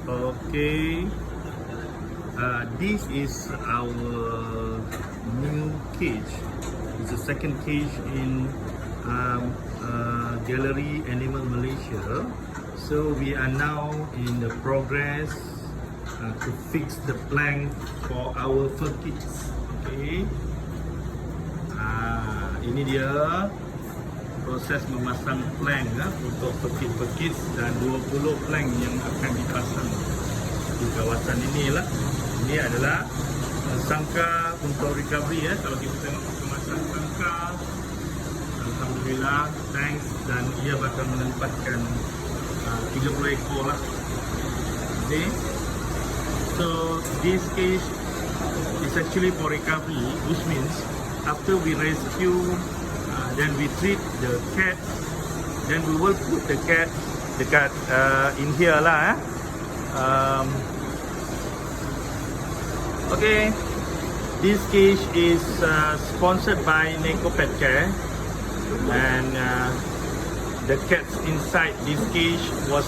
Okay, this is our new cage. It's the second cage in Gallery Animal Malaysia. So we are now in the progress to fix the plank for our fur kids. Okay, ini dia proses memasang plank untuk fur kids dan 20 plank yang akan dipasang di kawasan inilah. Ini adalah sangka untuk recovery ya. Kalau kita tengok kemasan sangka, alhamdulillah, thanks, dan ia bakal menempatkan 30 ekor lah. Okay, so this cage is actually for recovery, which means after we rescue, then we treat the cat, then we will put the cat in here lah. Okay, this cage is sponsored by Neko Pet Care, and the cats inside this cage was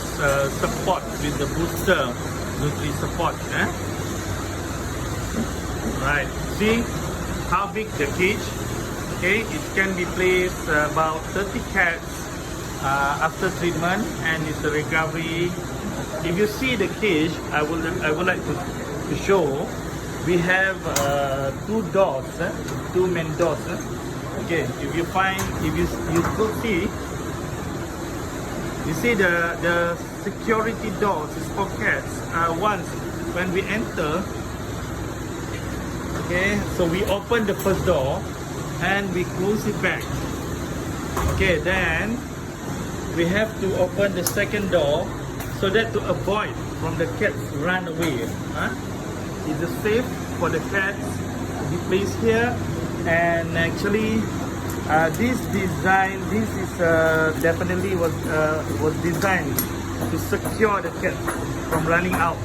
support with the booster nutri support. Right, see how big the cage. Okay, it can be placed about 30 cats after treatment, and it's a recovery. If you see the cage, I would like to show. We have two doors, two main doors. Okay, if you could see, you see the security doors is for cats. Once when we enter, okay, so we open the first door and we close it back. Okay, then we have to open the second door so that to avoid from the cats run away. It's safe for the cats to be placed here, and actually this is definitely was designed to secure the cat from running out.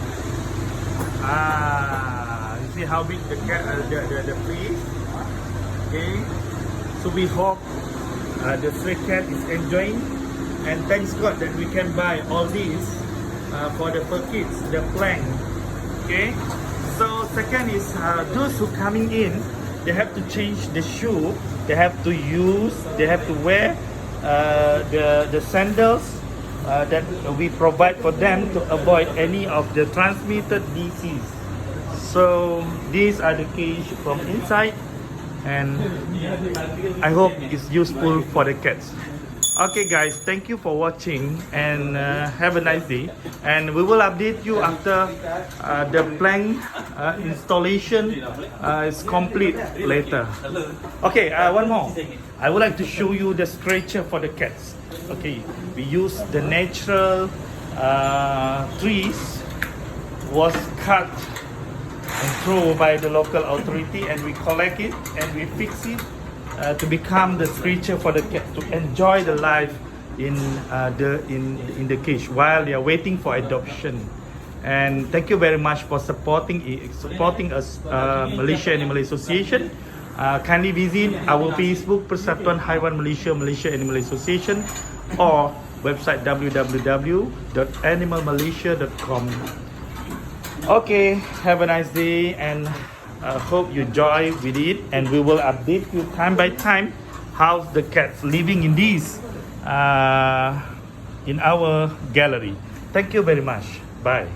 You see how big the cat the place. Okay, so we hope the stray cat is enjoying, and thanks God that we can buy all these for the fur kids, the plank. Okay, so second is those who coming in, they have to change the shoe, they have to wear the sandals that we provide for them to avoid any of the transmitted disease. So these are the cage from inside, and I hope it's useful for the cats. Okay guys, thank you for watching, and have a nice day, and we will update you after the plank installation is complete later. Okay, one more. I would like to show you the stretcher for the cats. Okay, we use the natural trees was cut and thrown by the local authority, and we collect it and we fix it to become the stretcher for the cat to enjoy the life in the cage while they are waiting for adoption. And thank you very much for supporting us, Malaysia Animal Association. Kindly visit our Facebook Persatuan Haiwan Malaysia, Malaysia Animal Association, or website www.animalmalaysia.com. Okay, have a nice day, and hope you enjoy with it, and we will update you time by time how the cats living in these in our gallery. Thank you very much. Bye.